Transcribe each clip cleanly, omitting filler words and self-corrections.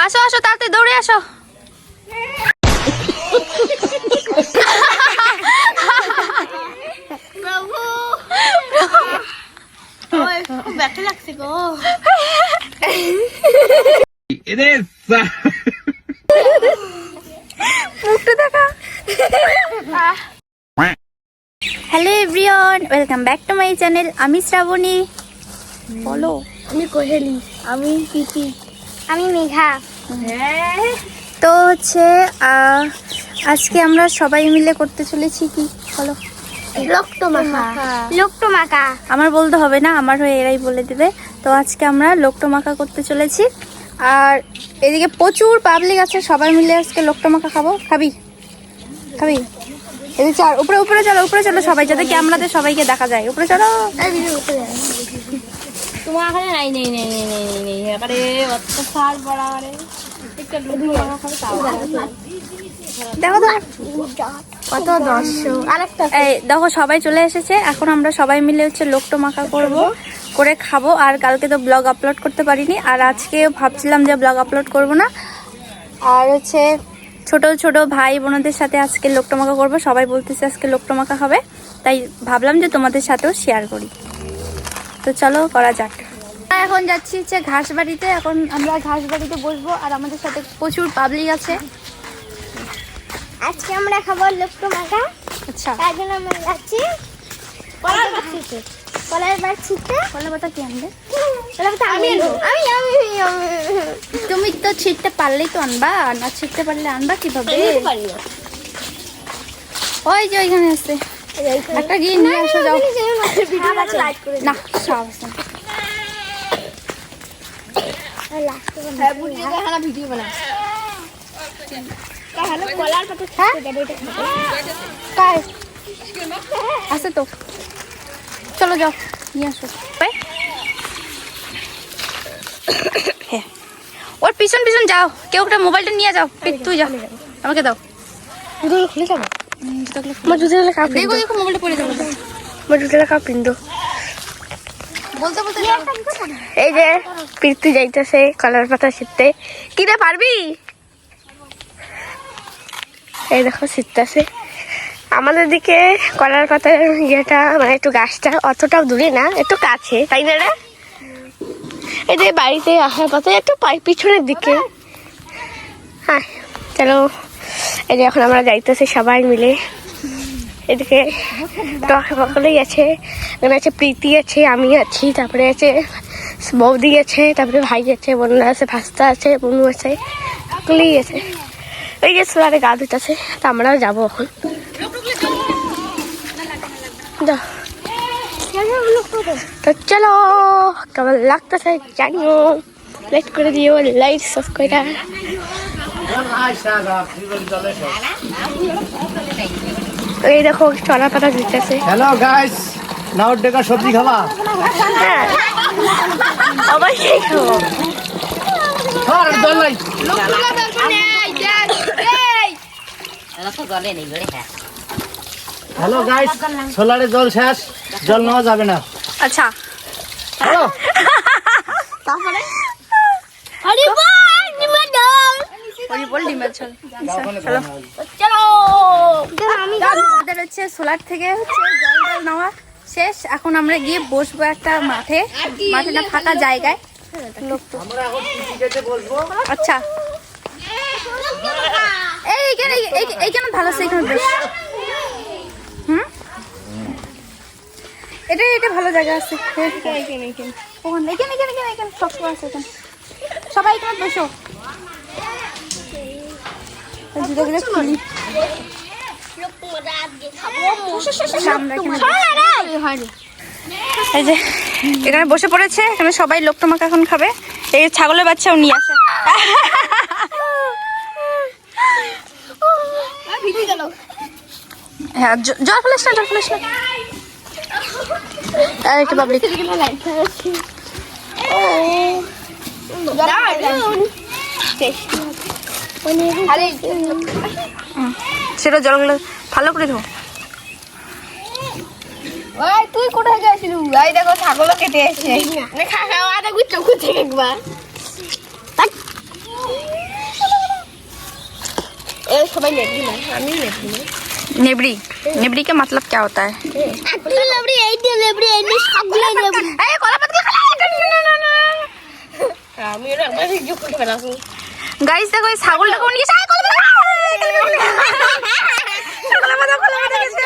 আসো আসো তাড়াতাড়ি দৌড়ে আসো। প্রভু খুব ব্যথা লাগছে গো। মুখটা দেখা। Hello everyone, welcome back to my channel. আমি শ্রাবণী। বলো। আমি কোহেলি। আমি প্রীতি। আমি মেঘা। তো হচ্ছে আজকে আমরা সবাই মিলে করতে চলেছি কি বলো? লোকটোমাকা। আমার বলতে হবে না, আমার হয়ে এরাই বলে দেবে। তো আজকে আমরা লোকটোমাকা করতে চলেছি। আর এদিকে প্রচুর পাবলিক আছে, সবাই মিলে আজকে লোকটোমাকা খাবো। খাবি খাবি? এদিকে চল, উপরে উপরে চলো, উপরে চলো সবাই, যাতে ক্যামেরাতে সবাইকে দেখা যায়। উপরে চলো। তোমার এখানে নাই নেই নেই নেই নেই নেই এবারে অত্যাচার বড়াবারে দেখো তো কত দর্শক। আরেকটা এই দেখো সবাই চলে এসেছে। এখন আমরা সবাই মিলে হচ্ছে লোকটোমাকা করে খাবো। আর কালকে তো ব্লগ আপলোড করতে পারিনি, আর আজকে ভাবছিলাম যে ব্লগ আপলোড করব না। আর হচ্ছে ছোট ছোট ভাই বোনদের সাথে আজকে লোকটোমাকা করবো। সবাই বলতেছে আজকে লোকটোমাকা হবে, তাই ভাবলাম যে তোমাদের সাথেও শেয়ার করি। তো চলো করা যাক। এখন যাচ্ছি হচ্ছে ঘাসবাড়িতে। এখন আমরা ঘাসবাড়িতে বসবো, আর আমাদের সাথে প্রচুর পাবলিক আছে। আজকে আমরা খাবো লোকটোমাকা। আচ্ছা, তার জন্য আমরা যাচ্ছি কলার বার ছিটতে। কলা পাতা কি আনবে? আমি তুমি তো ছিটতে পারলেই তো আনবা, না ছিটতে পারলে আনবা কিভাবে? ওই যে ওইখানে আছে একটা, গিয়ে নিয়ে আসো যাও। না সব আছে। ভিডিও বানা কলার পাতা আছে তো, চলো যাও নিয়ে আসো। হ্যাঁ, ওর পিছন পিছন যাও। কেউ একটা মোবাইলটা নিয়ে যাও। তুই যাও, আমাকে দাও। খুলে যাবো। দেখো দেখো মোবাইলটা পড়ে যাবো। বলতে বলতে এই যে প্রীতি যাইতেছে কলার পাতা ছিটতে। কিনে পারবি? এই দেখো ছিটতেছে। আমাদের দিকে কলার পাতার ইয়েটা মানে একটু গাছটা অতটাও দূরে না, একটু কাছে, তাই না রে? এই যে বাড়িতে আসার পথে একটু পিছনের দিকে। হ্যাঁ চলো, এই যে এখন আমরা যাইতেছি সবাই মিলে। এদিকে সকলেই আছে, এখানে আছে প্রীতি আছে, আমি আছি, তারপরে আছে বৌদি আছে, তারপরে ভাই আছে, বোনরা আছে, ভাস্তা আছে, বনু আছে, সকলেই আছে। ওই যে সোলারে গা ধুতেছে, তা আমরাও যাবো এখন। তো চলো, কেমন লাগতেছে জানিও, লাইক করে দিও, লাইক সাবস্ক্রাইব। এই দেখো চলা পাতা দিতেছে। হ্যালো গাইস, নাও ডেকা সবজি খাবা? হ্যাঁ অবশ্যই খাবো। হ্যালো গাইস, সোলারে জল শেষ, জল নেওয়া যাবে না। আচ্ছা, হ্যালো তারপরে হরি বল ডিমের ঝোল। হরি বল ডিমের ঝোল। চলো আমাদের হচ্ছে সোলার থেকে হচ্ছে জল টল নেওয়া শেষ। এখন আমরা গিয়ে বসবো একটা মাঠে, মাঠে ফাঁকা জায়গায়। আমরা এখন টিভি দেখতে বসবো। আচ্ছা, এইখানে এইখানে ভালো আছে, এখানে বেশ। হুম, এটা ভালো জায়গা আছে। এখানে সব আছে। এখানে সবাই এখানে বসো। খুলি এই যে এখানে বসে পড়েছে। এখানে সবাই লোকটোমাকা এখন খাবে। এই ছাগলের বাচ্চাও নিয়ে আসে। হ্যাঁ, জল ফেলিস না, জল ফেলিস না। একটু পাবলিক সেটা জলগুলো ভালো করে ধো। ওই তুই কোথায় গেছিলি? এই দেখো ছাগলও কেটে এসে। খা খা আদা গুচ্ছ খুঁজে একবার। সবাই নেবরি না, আমি নেবরি না। नेबरी, नेबरी का मतलब क्या होता है? নেবরি এই যে নেবরি এই যে সবগুলো নেবরি। এই কলা পাতা আমি এর একবার ভিডিও করতে পারলাম। গাইস দেখো এই ছাগলটা কোন গেছে কলা পাতা গেছে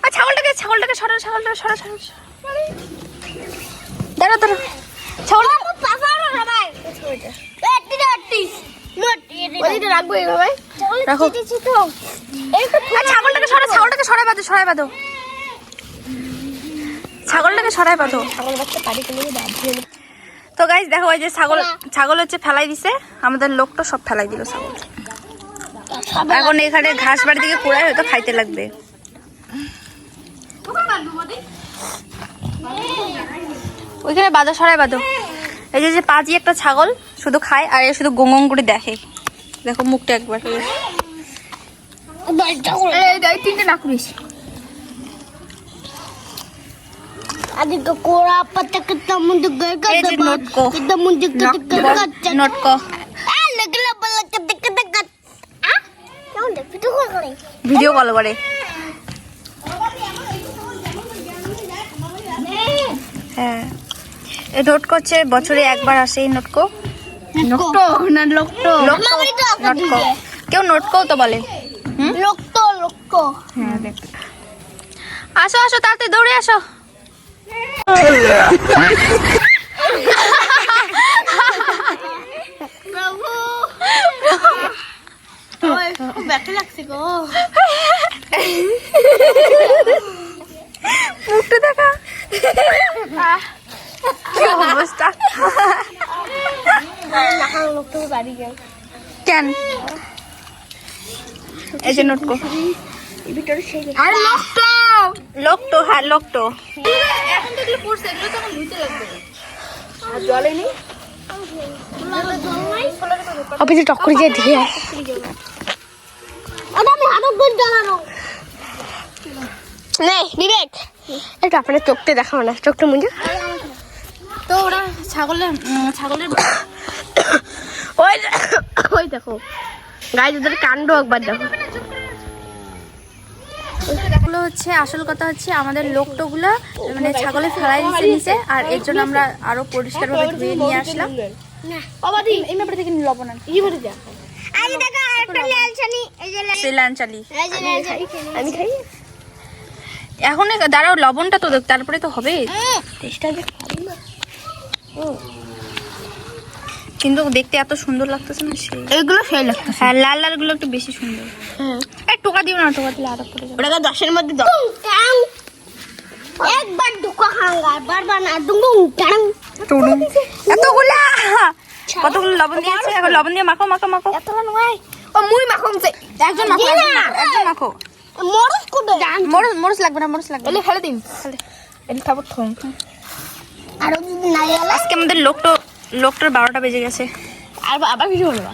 আর ছাগলটাকে সরো দাঁড়া ছাগলটা পাপারা সবাই এটি ওইটা রাখবো এইভাবে রাখো তো এই তো ছাগলটাকে সরাই বাঁধো ছাগল বাচ্চা পারি করে বাঁধি। তো গাইস দেখো ওই যে ছাগল হচ্ছে ফেলাই দিছে, আমাদের লোকটা সব ফেলাই দিল ছাগল। এখন এখানে ঘাস বাড়ি থেকে কুড়াই হয়তো খাইতে লাগবে। ওইখানে বাঁধো, সরাই বাঁধো। এই যে পাজি একটা ছাগল শুধু খায় আর এ শুধু গং করে দেখে, দেখো মুখটা একবার। তিনটে না করিস আদিকে কোরা পত্তা কিতা মুন্ড গয়কা এই যে নোটকো কিতা মুন্ড নোটকো লাগলা বলা কিতা কিতা কেমন দেখ ভিডিও কল করে। হ্যাঁ এই নোটকো হচ্ছে বছরে একবার আসে এই নোটকো। লোকটো না লোকটো নোটকো কেউ নোটকো তো বলে। লোকটো হ্যাঁ দেখ আসো তাড়াতাড়ি দৌড়ে আসো। প্রভু ওই খুব ব্যথা লাগছে গো। মুখটা দেখা কি অবস্থা। লোকটো বাড়ি গেল কেন এই যে নোটকো ভিতরে সেই আর লোকটো হ্যাঁ লোকটো এখন তো এগুলো পড়ছে, এগুলো তো এখন ধুইতে লাগবে। আর জলে নেই অফিসে টক করে দিয়ে দিয়ে আমি হাত গুল জানানো নে বিবেক এটা আপনার চোখতে দেখাও না, চোখটা মুঞ্জে। তো ওরা ছাগলের ওই দেখো গায়ে ওদের কাণ্ড একবার দেখো। এগুলো হচ্ছে আসল কথা হচ্ছে আমাদের লোকটোগুলো মানে ছাগলে ফেলাই দিচ্ছে নিচে, আর এর জন্য আমরা আরো পরিষ্কারভাবে ধুয়ে নিয়ে আসলাম। এই ব্যাপারে থেকে লবণ শ্রীলাঞ্চালি আমি খাই এখন দাঁড়াও লবণটা তো দেখ তারপরে তো হবে। কিন্তু দেখতে এত সুন্দর লাগতেছে না সেই এগুলো সেই লাগতেছে। হ্যাঁ লাল গুলো একটু বেশি সুন্দর। এই টোকা দিও না, টোকা দিলে আরো পড়ে যাবে। ওটা 10-এর মধ্যে 10 একবার ঢুকা খাঙ্গা বারবার না দুঙ্গু টাং টুডু এতগুলা কতগুলো লবণ দিয়েছে, এখন লবণ দিয়ে মাখো এতলা নয় ও মুই মাখম চাই একজন মাখো মরস কুদে মরচ লাগবে না এলে ফেলে দিন এলি খাবো থম আর যদি না এলা আজকে আমাদের লোকটার 12টা বেজে গেছে। আর আবার কিছু হলো না।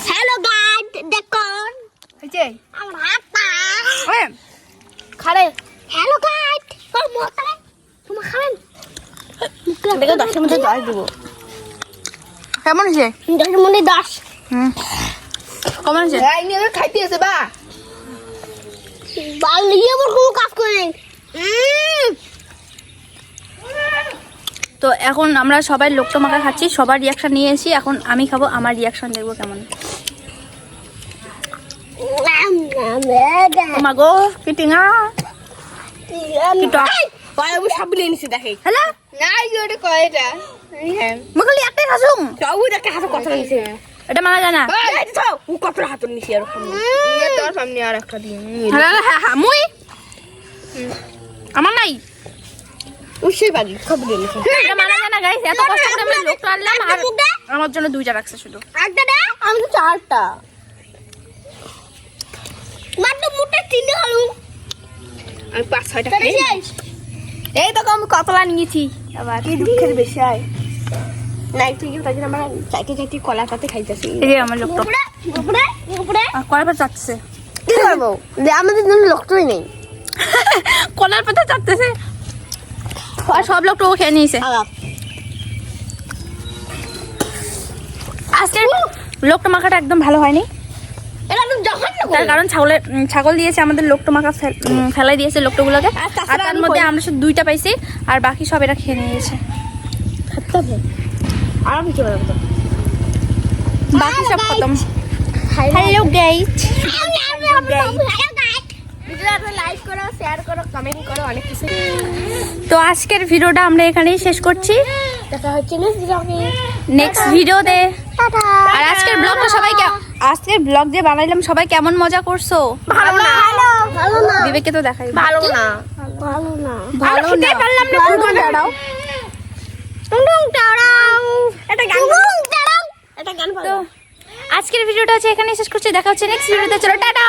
হ্যালো গাইস দেখুন হইছে আমার হাতটা ওই খারে হ্যালো গাইস তোর মোতালে তুমি খাবেন দেখো 10-এর মধ্যে 10 দিব। কেমন হয়েছে? 10-এর মধ্যে 10 কেমন হয়েছে? এই নিয়ে খাইতে আছে বা বালিয়ে বড় কোনো কাজ করে নাই। তো এখন আমরা সবাই লোকটো মাখা খাচ্ছি, সবার রিয়াকশন নিয়ে এসেছি, এখন আমি খাবো, আমার রিয়াকশন দেখবো কেমন। মাগো কি টিঙা কি টক আমি সব নিয়েছি দেখে হ্যালো না ওটা কয়টা মুখলি একটাই খাসুম সবু দেখে হাতে কথা নিছে এটা মানা জানা ও কত হাত নিছি আর খাম তোর সামনে আর একটা দিন হ্যাঁ মুই আমার নাই উসই বাড়ি সব নিয়েছি এটা মানা জানা গাইস, এত কষ্ট করে আমি লোকটো আনলাম আর আমার জন্য 2টা রাখছে শুধু। একটা দে আমি তো 4টা মাত্র মুটে 3 হলো আমি 5-6টা খাই। এই দেখো আমি কতলা নিয়েছি আবার কি দুঃখের বিষয় নাই তুই তাই জন্য আমরা চাইতে কলা পাতে খাইতেছি। এই যে আমার লোকটো উপরে উপরে কলার পাতা চাটছে, কি করবো যে আমাদের জন্য লোকটাই নেই কলার পাতা চাটতেছে আর সব লোকটো খেয়ে নিয়েছে। আজকে লোকটো মাখাটা একদম ভালো হয়নি, এটা তো জঘন্য তার কারণ ছাগল দিয়েছে আমাদের লোকটো মাখা ফেলাই দিয়েছে লোকটোগুলোকে, আর তাছাড়া আর তার আমি মধ্যে কই- আমরা শুধু 2টা পাইছি আর বাকি সব এরা খেয়ে নিয়েছে। আর আমি কি বলবো? বাকি সব খতম। হ্যালো গাইস, ভিডিওটা লাইক করো, শেয়ার করো, কমেন্ট করো, অনেক কিছু। তো আজকের ভিডিওটা আমরা এখানেই শেষ করছি, দেখা হচ্ছে নেক্সট ব্লগে। নেক্সট ভিডিওতে। টাটা। আর আজকের ব্লগটা আজকের ব্লগ যে বানাইলাম সবাই কেমন মজা করছো? ভালো না, ভালো না, বিবেককে তো দেখাই ভালো না, ভালো না, ভালো না। পারলাম না। দাঁড়াও। এটা গান, এটা গান তো আজকের ভিডিওটা হচ্ছে এখানেই শেষ করছি, দেখা হচ্ছে নেক্সট ভিডিওতে। চলো টাটা।